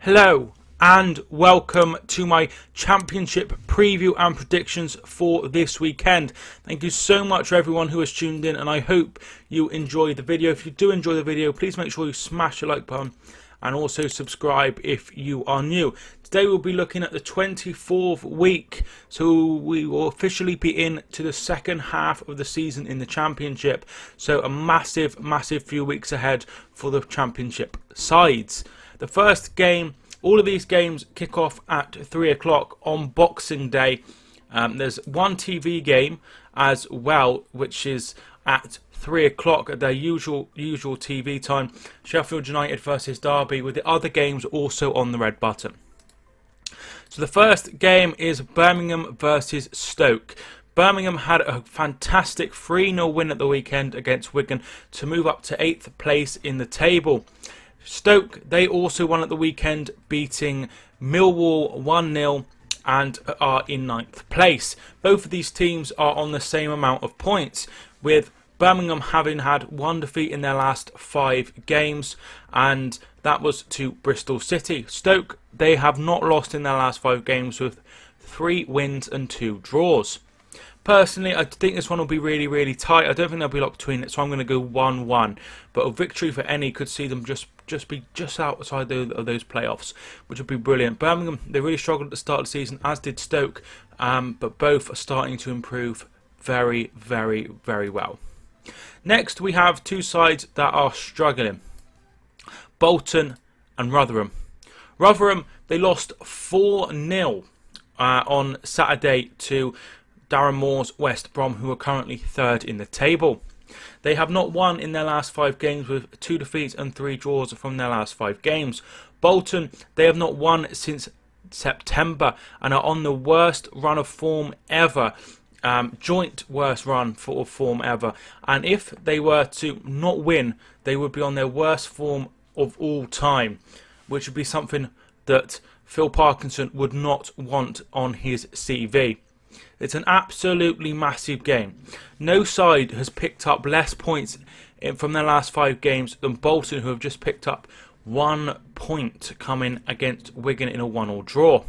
Hello and welcome to my championship preview and predictions for this weekend. Thank you so much for everyone who has tuned in, and I hope you enjoy the video. If you do enjoy the video, please make sure you smash the like button and also subscribe if you are new. Today we'll be looking at the 24th week, so we will officially be into the second half of the season in the championship. So a massive few weeks ahead for the championship sides. The first game, all of these games kick off at 3 o'clock on Boxing Day. There's one TV game as well, which is at 3 o'clock at their usual TV time. Sheffield United versus Derby, with the other games also on the red button. So the first game is Birmingham versus Stoke. Birmingham had a fantastic 3-0 win at the weekend against Wigan to move up to 8th place in the table. Stoke, they also won at the weekend, beating Millwall 1-0 and are in 9th place. Both of these teams are on the same amount of points, with Birmingham having had one defeat in their last 5 games, and that was to Bristol City. Stoke, they have not lost in their last 5 games, with 3 wins and 2 draws. Personally, I think this one will be really tight. I don't think they'll be locked between it, so I'm going to go 1-1. But a victory for any could see them just outside of those playoffs, which would be brilliant. Birmingham, they really struggled at the start of the season, as did Stoke, but both are starting to improve very well. Next, we have two sides that are struggling: Bolton and Rotherham. Rotherham, they lost 4-0 on Saturday to Darren Moore's West Brom, who are currently 3rd in the table. They have not won in their last 5 games, with 2 defeats and 3 draws from their last 5 games. Bolton, they have not won since September and are on the worst run of form ever. Joint worst run of form ever. And if they were to not win, they would be on their worst form of all time, which would be something that Phil Parkinson would not want on his CV. It's an absolutely massive game. No side has picked up less points from their last 5 games than Bolton, who have just picked up 1 point coming against Wigan in a 1-1 draw.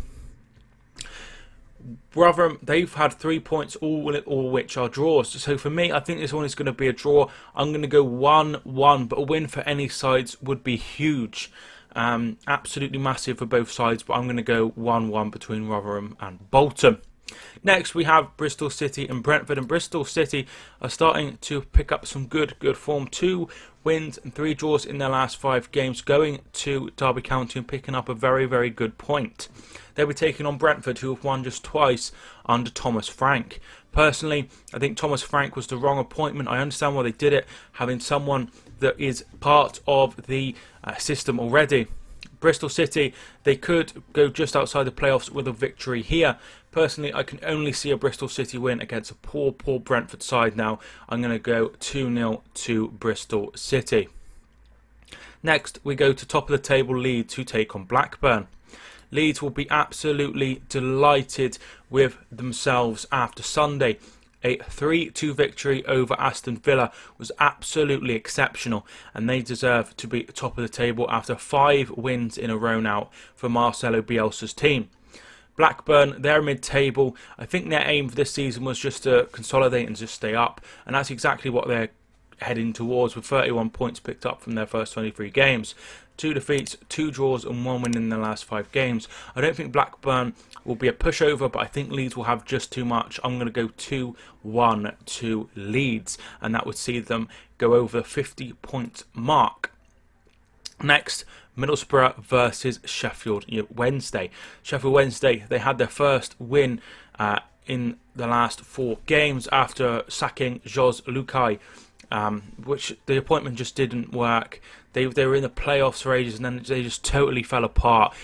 Rotherham, they've had 3 points, all which are draws. So for me, I think this one is going to be a draw. I'm going to go 1-1, but a win for any sides would be huge. Absolutely massive for both sides, but I'm going to go 1-1 between Rotherham and Bolton. Next, we have Bristol City and Brentford, and Bristol City are starting to pick up some good form. 2 wins and 3 draws in their last 5 games, going to Derby County and picking up a very good point. They'll be taking on Brentford, who have won just twice under Thomas Frank. Personally, I think Thomas Frank was the wrong appointment. I understand why they did it, having someone that is part of the system already. Bristol City, they could go just outside the playoffs with a victory here. Personally, I can only see a Bristol City win against a poor Brentford side now. I'm going to go 2-0 to Bristol City. Next, we go to top of the table Leeds, who take on Blackburn. Leeds will be absolutely delighted with themselves after Sunday. A 3-2 victory over Aston Villa was absolutely exceptional, and they deserve to be top of the table after 5 wins in a row now for Marcelo Bielsa's team. Blackburn, they're mid-table. I think their aim for this season was just to consolidate and just stay up, and that's exactly what they're heading towards, with 31 points picked up from their first 23 games. 2 defeats, 2 draws and 1 win in the last 5 games. I don't think Blackburn will be a pushover, but I think Leeds will have just too much. I'm going to go 2-1 to Leeds, and that would see them go over the 50-point mark. Next, Middlesbrough versus Sheffield Wednesday. Sheffield Wednesday, they had their first win in the last 4 games after sacking Jos Lukai, which the appointment just didn't work. They were in the playoffs for ages, and then they just totally fell apart,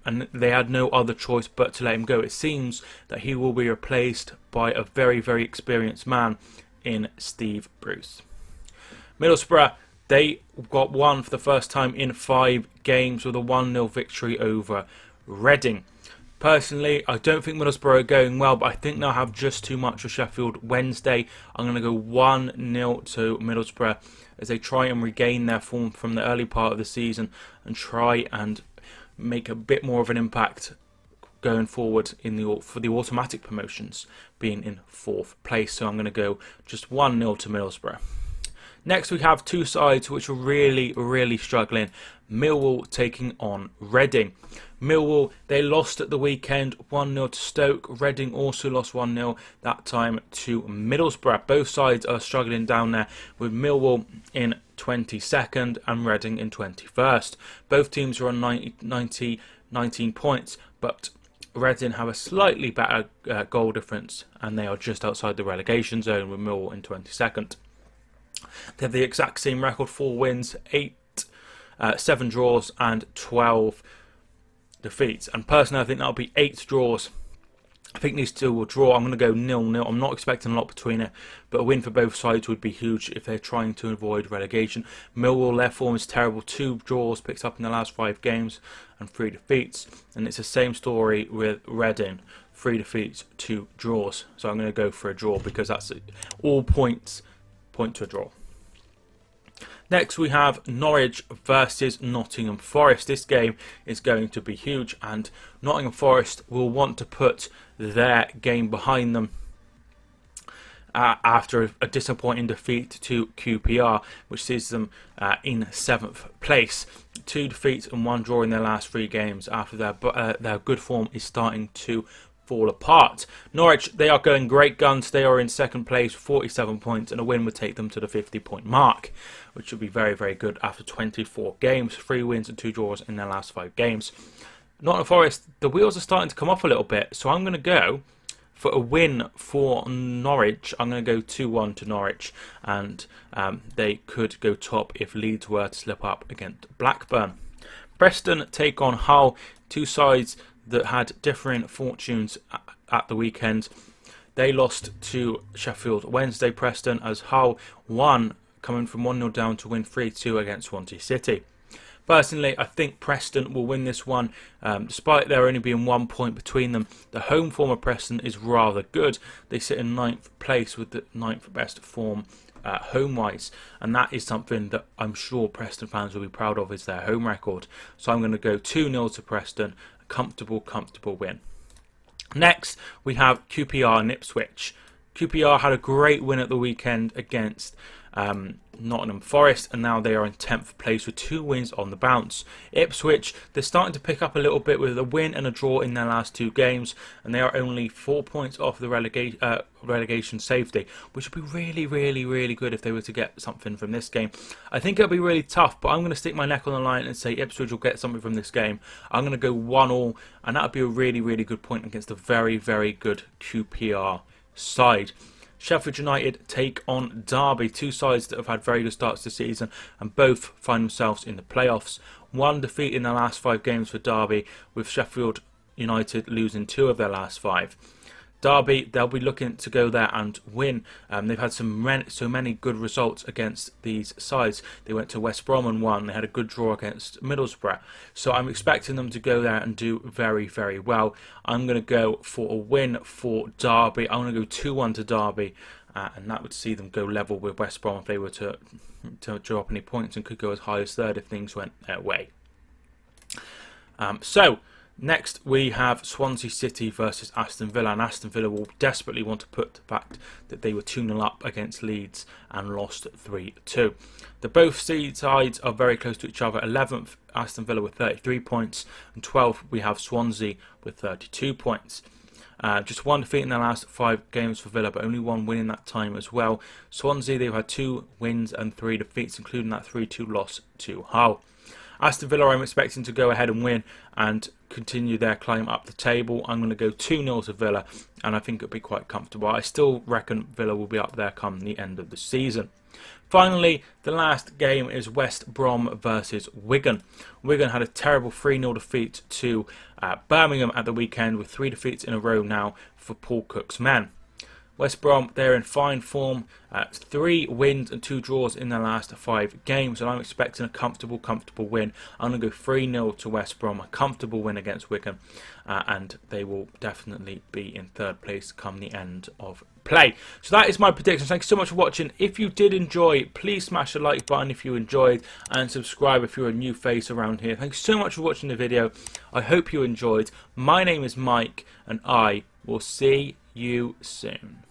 and they had no other choice but to let him go. It seems that he will be replaced by a very experienced man in Steve Bruce. Middlesbrough, they got won for the first time in 5 games with a 1-0 victory over Reading. Personally, I don't think Middlesbrough are going well, but I think they'll have just too much for Sheffield Wednesday. I'm going to go 1-0 to Middlesbrough as they try and regain their form from the early part of the season and try and make a bit more of an impact going forward for the automatic promotions, being in 4th place. So I'm going to go just 1-0 to Middlesbrough. Next we have two sides which are really struggling. Millwall taking on Reading. Millwall, they lost at the weekend 1-0 to Stoke. Reading also lost 1-0, that time to Middlesbrough. Both sides are struggling down there, with Millwall in 22nd and Reading in 21st. Both teams are on 19 points, but Reading have a slightly better goal difference, and they are just outside the relegation zone, with Millwall in 22nd. They have the exact same record: 4 wins, 7 draws and 12 defeats. And personally, I think that'll be 8 draws. I think these two will draw. I'm going to go 0-0. I'm not expecting a lot between it, but a win for both sides would be huge if they're trying to avoid relegation. Millwall, their form is terrible. 2 draws picked up in the last 5 games and 3 defeats. And it's the same story with Reading. 3 defeats, 2 draws. So I'm going to go for a draw, because that's it. All points point to a draw. Next we have Norwich versus Nottingham Forest. This game is going to be huge, and Nottingham Forest will want to put their game behind them after a disappointing defeat to QPR, which sees them in 7th place. 2 defeats and 1 draw in their last 3 games after their good form is starting to fall apart. Norwich, they are going great guns. They are in 2nd place with 47 points, and a win would take them to the 50-point mark, which would be very good after 24 games, 3 wins and 2 draws in their last 5 games. Nottingham Forest, the wheels are starting to come off a little bit, so I'm going to go for a win for Norwich. I'm going to go 2-1 to Norwich, and they could go top if Leeds were to slip up against Blackburn. Preston take on Hull, two sides that had differing fortunes at the weekend. They lost to Sheffield Wednesday. Preston, as Hull won, coming from 1-0 down to win 3-2 against Swansea City. Personally, I think Preston will win this one, despite there only being 1 point between them. The home form of Preston is rather good. They sit in 9th place with the 9th best form home-wise, and that is something that I'm sure Preston fans will be proud of, is their home record. So I'm going to go 2-0 to Preston. Comfortable win. Next we have QPR and Ipswich. QPR had a great win at the weekend against Nottingham Forest, and now they are in 10th place with 2 wins on the bounce. Ipswich, they're starting to pick up a little bit with a win and a draw in their last 2 games, and they are only 4 points off the relegation safety, which would be really good if they were to get something from this game. I think it'll be really tough, but I'm going to stick my neck on the line and say Ipswich will get something from this game. I'm going to go 1-1, and that would be a really good point against a very good QPR side. Sheffield United take on Derby, two sides that have had very good starts this season and both find themselves in the playoffs. 1 defeat in their last 5 games for Derby, with Sheffield United losing 2 of their last 5. Derby, they'll be looking to go there and win. They've had so many good results against these sides. They went to West Brom and won. They had a good draw against Middlesbrough. So I'm expecting them to go there and do very well. I'm going to go for a win for Derby. I'm going to go 2-1 to Derby. And that would see them go level with West Brom if they were to drop any points, and could go as high as 3rd if things went their way. Next we have Swansea City versus Aston Villa, and Aston Villa will desperately want to put the fact that they were 2-0 up against Leeds and lost 3-2. Both sides are very close to each other. 11th Aston Villa with 33 points, and 12th we have Swansea with 32 points. Just 1 defeat in their last 5 games for Villa, but only 1 win in that time as well. Swansea, they've had 2 wins and 3 defeats, including that 3-2 loss to Hull. Aston Villa, I'm expecting to go ahead and win and continue their climb up the table. I'm going to go 2-0 to Villa, and I think it'll be quite comfortable. I still reckon Villa will be up there come the end of the season. Finally, the last game is West Brom versus Wigan. Wigan had a terrible 3-0 defeat to Birmingham at the weekend, with 3 defeats in a row now for Paul Cook's men. West Brom, they're in fine form, 3 wins and 2 draws in their last 5 games, and I'm expecting a comfortable win. I'm going to go 3-0 to West Brom, a comfortable win against Wigan, and they will definitely be in 3rd place come the end of play. So that is my prediction. Thank you so much for watching. If you did enjoy, please smash the like button if you enjoyed, and subscribe if you're a new face around here. Thanks so much for watching the video. I hope you enjoyed. My name is Mike, and I will see you soon.